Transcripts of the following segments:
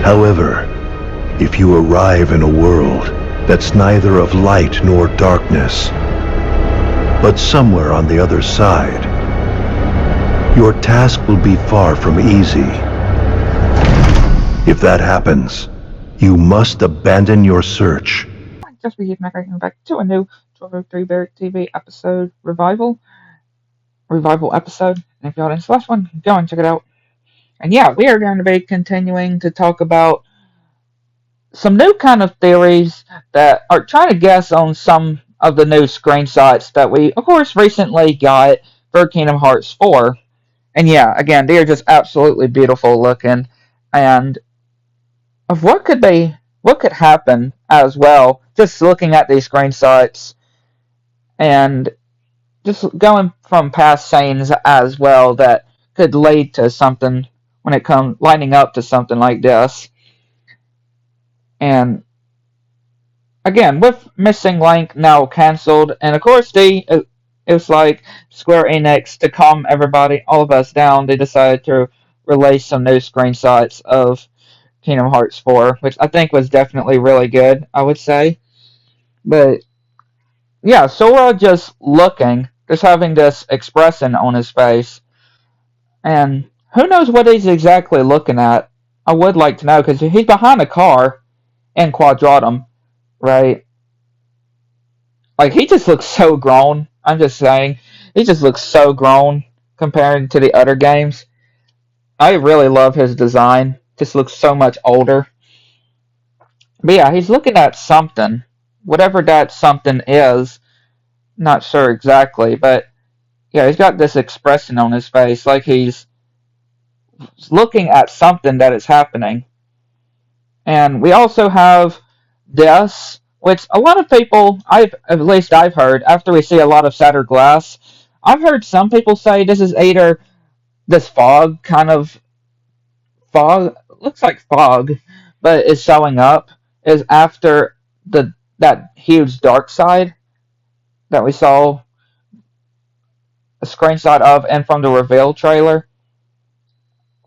However, if you arrive in a world that's neither of light nor darkness, but somewhere on the other side, your task will be far from easy. If that happens, you must abandon your search. Just be back to a new 1203 Barrett TV episode revival episode. And if y'all didn't see the last one, go and check it out. And yeah, we are going to be continuing to talk about some new kind of theories that are trying to guess on some of the new screenshots that we, of course, recently got for Kingdom Hearts 4. And yeah, again, they are just absolutely beautiful looking. And of what could happen as well, just looking at these screenshots and just going from past scenes as well that could lead to something when it comes lining up to something like this. And again, with Missing Link now cancelled, and of course it was like Square Enix, to calm everybody, all of us down, they decided to release some new screenshots of Kingdom Hearts 4, which I think was definitely really good, I would say. But yeah, Sora just having this expression on his face, and who knows what he's exactly looking at. I would like to know, because he's behind a car in Quadratum, right? Like, he just looks so grown. I'm just saying, he just looks so grown compared to the other games. I really love his design. Just looks so much older. But yeah, he's looking at something. Whatever that something is, not sure exactly, but yeah, he's got this expression on his face like he's looking at something that is happening. And we also have this, which a lot of people, at least I've heard, after we see a lot of shattered glass, I've heard some people say this is either this fog, looks like fog, but is showing up, is after that huge dark side that we saw a screenshot of and from the reveal trailer.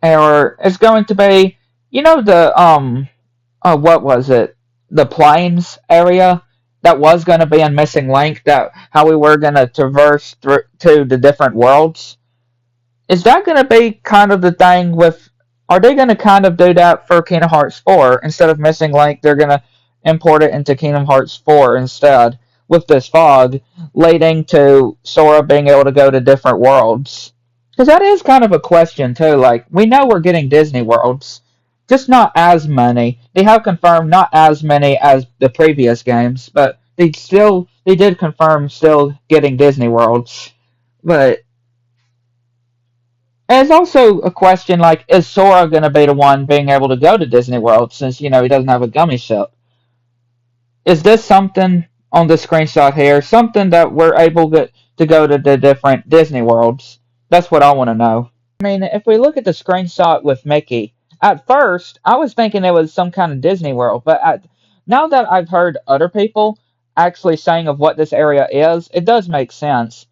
Or it's going to be, what was it? The plains area that was going to be in Missing Link, that how we were going to traverse through to the different worlds. Is that going to be kind of the thing with? Are they going to kind of do that for Kingdom Hearts 4 instead of Missing Link? They're going to import it into Kingdom Hearts 4 instead, with this fog leading to Sora being able to go to different worlds. Because that is kind of a question too. Like, we know we're getting Disney worlds, just not as many. They have confirmed not as many as the previous games, but they did confirm still getting Disney worlds. But it's also a question like, is Sora going to be the one being able to go to Disney World since, he doesn't have a gummy ship? Is this something on the screenshot here, something that we're able to go to the different Disney Worlds? That's what I want to know. I mean, if we look at the screenshot with Mickey, at first, I was thinking it was some kind of Disney World, but now that I've heard other people actually saying of what this area is, it does make sense.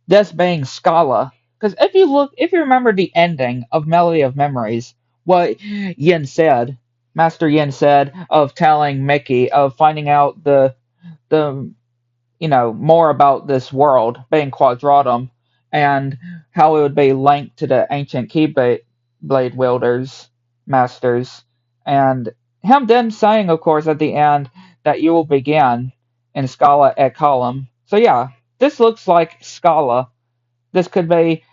This being Scala. Because if you remember the ending of Melody of Memories, what Master Yin said of telling Mickey, of finding out the more about this world being Quadratum, and how it would be linked to the ancient Keyblade wielders, masters, and him then saying, of course, at the end that you will begin in Scala at Column. So yeah, this looks like Scala. This could be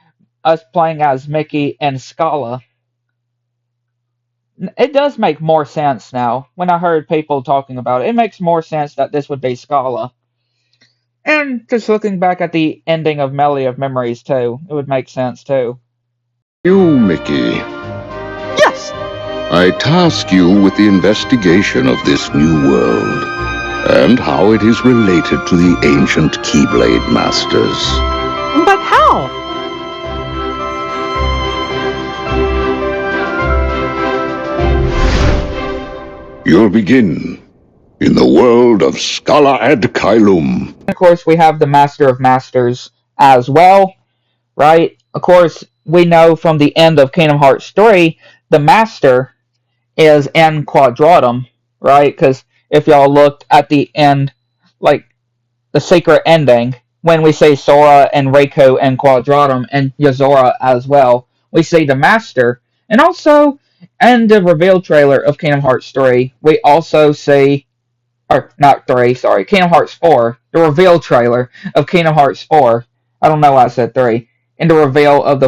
us playing as Mickey and Scala. It does make more sense now. When I heard people talking about it, it makes more sense that this would be Scala. And just looking back at the ending of Melody of Memories too, it would make sense too. You, Mickey. Yes! I task you with the investigation of this new world, and how it is related to the ancient Keyblade Masters. But how? You'll begin in the world of Scala ad Caelum. Of course, we have the Master of Masters as well, right? Of course, we know from the end of Kingdom Hearts 3, the Master is in Quadratum, right? Because if y'all looked at the end, like the secret ending, when we see Sora and Reiko in Quadratum and Yozora as well, we see the Master. And also, in the reveal trailer of Kingdom Hearts 3, we also see, or not 3, sorry, Kingdom Hearts 4, the reveal trailer of Kingdom Hearts 4. I don't know why I said 3. In the reveal of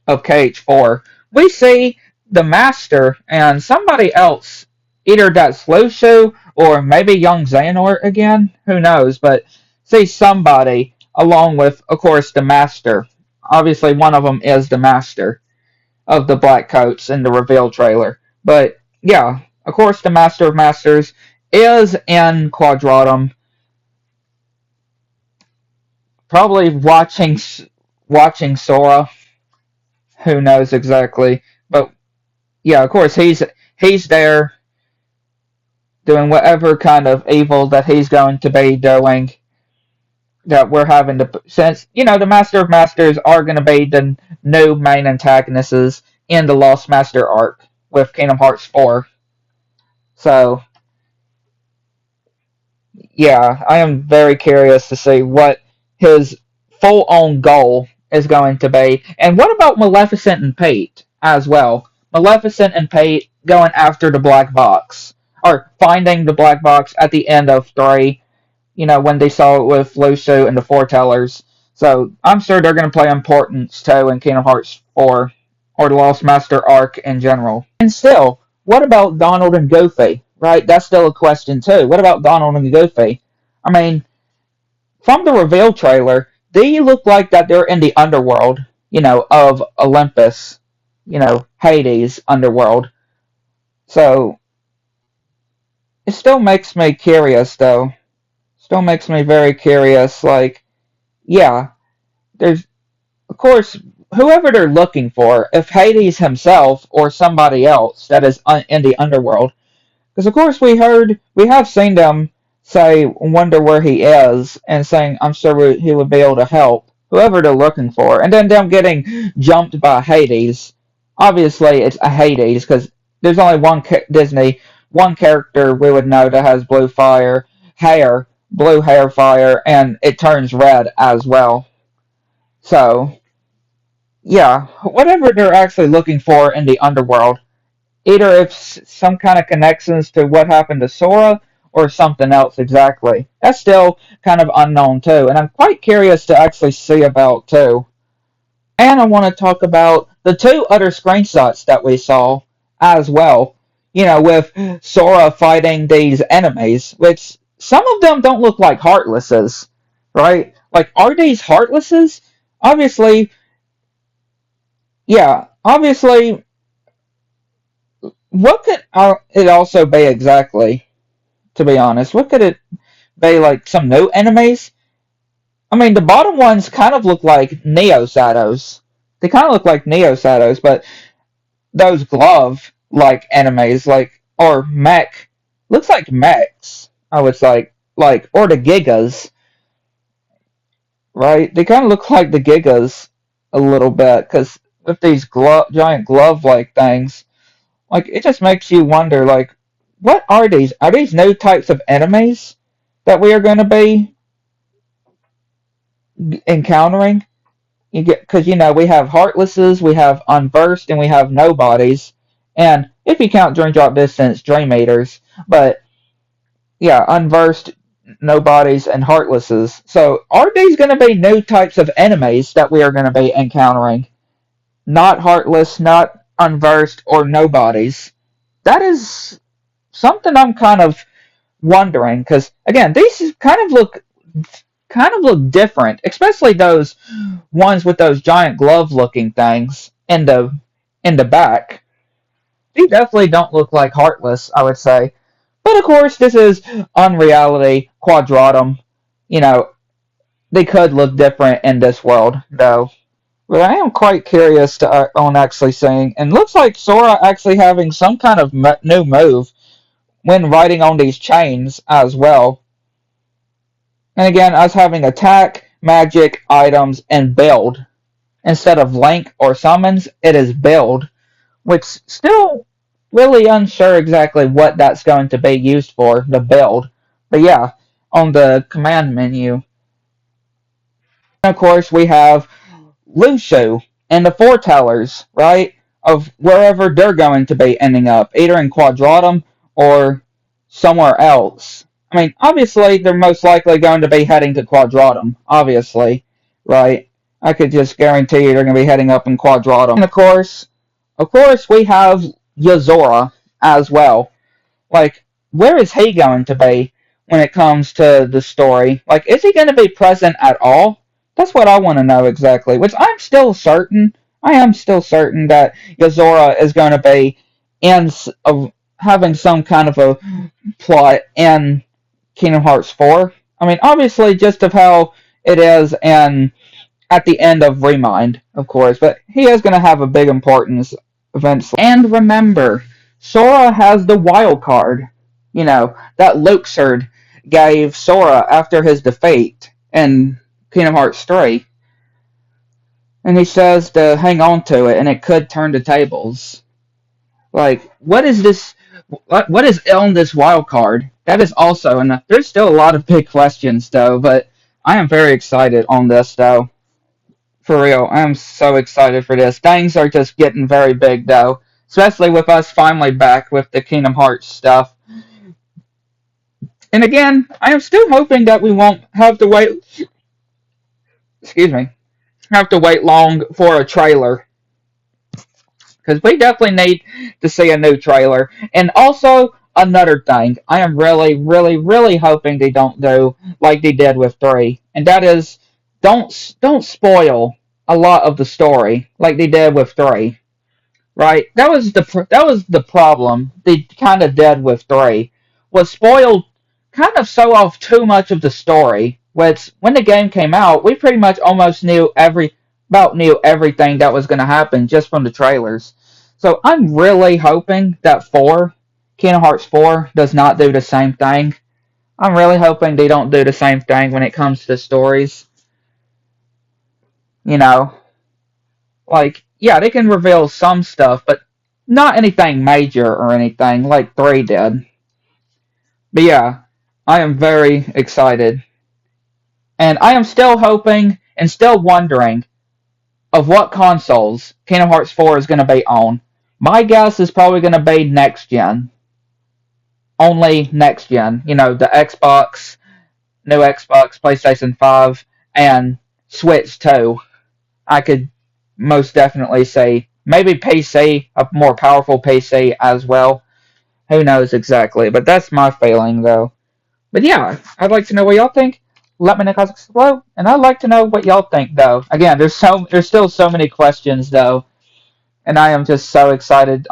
KH4, we see the Master and somebody else. Either that's Lucio or maybe young Xehanort again. Who knows? But see somebody along with, of course, the Master. Obviously, one of them is the Master of the Black Coats in the reveal trailer. But yeah, of course, the Master of Masters is in Quadratum, probably watching Sora. Who knows exactly? But yeah, of course, he's there doing whatever kind of evil that he's going to be doing. That we're having to, since the Master of Masters are going to be the new main antagonists in the Lost Master arc with Kingdom Hearts 4. So yeah, I am very curious to see what his full-on goal is going to be. And what about Maleficent and Pete as well? Maleficent and Pete going after the black box, or finding the black box at the end of 3, when they saw it with Lucio and the Foretellers. So I'm sure they're going to play importance too in Kingdom Hearts 4, or the Lost Master arc in general. And still, what about Donald and Goofy? Right, that's still a question too. What about Donald and Goofy? I mean, from the reveal trailer, they look like that they're in the underworld, of Olympus, Hades underworld. So it still makes me curious, though. Still makes me very curious. Like, yeah, there's, of course, whoever they're looking for, if Hades himself or somebody else that is in the underworld. Because, of course, we have seen them say, wonder where he is, and saying, I'm sure he would be able to help whoever they're looking for. And then them getting jumped by Hades. Obviously, it's a Hades, because there's only one character we would know that has blue hair fire, and it turns red as well. So, yeah, whatever they're actually looking for in the underworld, either it's some kind of connections to what happened to Sora or something else exactly. That's still kind of unknown too, and I'm quite curious to actually see about too. And I want to talk about the 2 other screenshots that we saw as well. With Sora fighting these enemies, which some of them don't look like Heartlesses, right? Like, are these Heartlesses? Obviously, yeah, obviously. What could it also be exactly, to be honest? What could it be, like some new enemies? I mean, the bottom ones kind of look like Neo Shadows. They kind of look like Neo Shadows, but those glove-like enemies, or mech, looks like mechs, I would say, or the Gigas, right? They kind of look like the Gigas a little bit, because with these giant glove-like things, it just makes you wonder, what are these? Are these new types of enemies that we are going to be encountering? Because, we have Heartlesses, we have Unversed, and we have Nobodies. And if you count Dream Drop Distance, Dream Eaters. But, yeah, Unversed, Nobodies, and Heartlesses. So, are these going to be new types of enemies that we are going to be encountering? Not Heartless, not Unversed, or Nobodies. That is something I'm kind of wondering, because again, these kind of look different, especially those ones with those giant glove-looking things in the back. They definitely don't look like Heartless, I would say. But of course, this is Unreality Quadratum. They could look different in this world, though. But I am quite curious on actually seeing, and looks like Sora actually having some kind of new move when riding on these chains as well. And again, us having attack, magic, items, and build. Instead of link or summons, it is build. Which still, really unsure exactly what that's going to be used for, the build. But yeah, on the command menu. And of course, we have Lushu and the foretellers, right? Of wherever they're going to be ending up, either in Quadratum or somewhere else. I mean, obviously, they're most likely going to be heading to Quadratum, obviously, right? I could just guarantee you they're going to be heading up in Quadratum. And of course, we have Yazora as well. Like, where is he going to be when it comes to the story? Like, is he going to be present at all? That's what I want to know exactly. Which I'm still certain. I am still certain that Yazora is going to be of having some kind of a plot in Kingdom Hearts 4. I mean, obviously, just of how it is in at the end of Remind, of course, but he is going to have a big importance eventually. And remember, Sora has the wild card, that Luxord gave Sora after his defeat in Kingdom Hearts 3. And he says to hang on to it, and it could turn the tables. Like, what is this? What is on this wild card? That is also, and there's still a lot of big questions, though, but I am very excited on this, though. For real, I am so excited for this. Things are just getting very big, though. Especially with us finally back with the Kingdom Hearts stuff. And again, I am still hoping that we won't have to wait. Excuse me. Have to wait long for a trailer. Because we definitely need to see a new trailer. And also, another thing. I am really, really, really hoping they don't do like they did with 3. And that is, don't spoil a lot of the story like they did with 3. Right? That was the problem they kind of did with 3. Was spoiled kind of so off too much of the story. Which when the game came out, we pretty much almost knew everything that was going to happen just from the trailers. So I'm really hoping that Kingdom Hearts 4 does not do the same thing. I'm really hoping they don't do the same thing when it comes to stories. You know, like, yeah, they can reveal some stuff, but not anything major or anything like 3 did. But yeah, I am very excited. And I am still hoping and still wondering of what consoles Kingdom Hearts 4 is going to be on. My guess is probably going to be next gen. Only next gen. The Xbox, new Xbox, PlayStation 5, and Switch 2. I could most definitely say maybe PC, a more powerful PC as well. Who knows exactly, but that's my feeling though. But yeah, I'd like to know what y'all think. Let me know in the comments below, and I'd like to know what y'all think though. Again, there's still so many questions though, and I am just so excited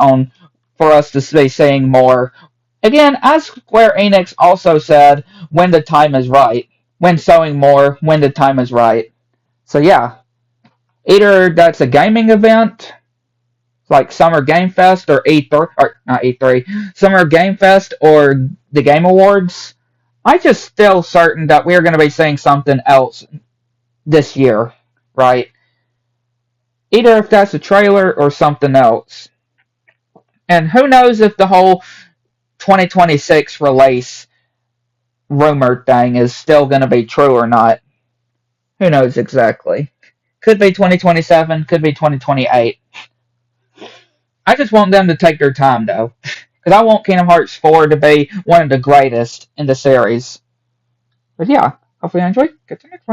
for us to be seeing more. Again, as Square Enix also said, when the time is right, when showing more, when the time is right. So yeah, either that's a gaming event like Summer Game Fest or E3, or not E3, Summer Game Fest or the Game Awards. I just feel certain that we're going to be seeing something else this year, right? Either if that's a trailer or something else. And who knows if the whole 2026 release rumored thing is still going to be true or not. Who knows exactly. Could be 2027, could be 2028. I just want them to take their time, though. Because I want Kingdom Hearts 4 to be one of the greatest in the series. But yeah, hopefully you enjoyed. Catch you next one.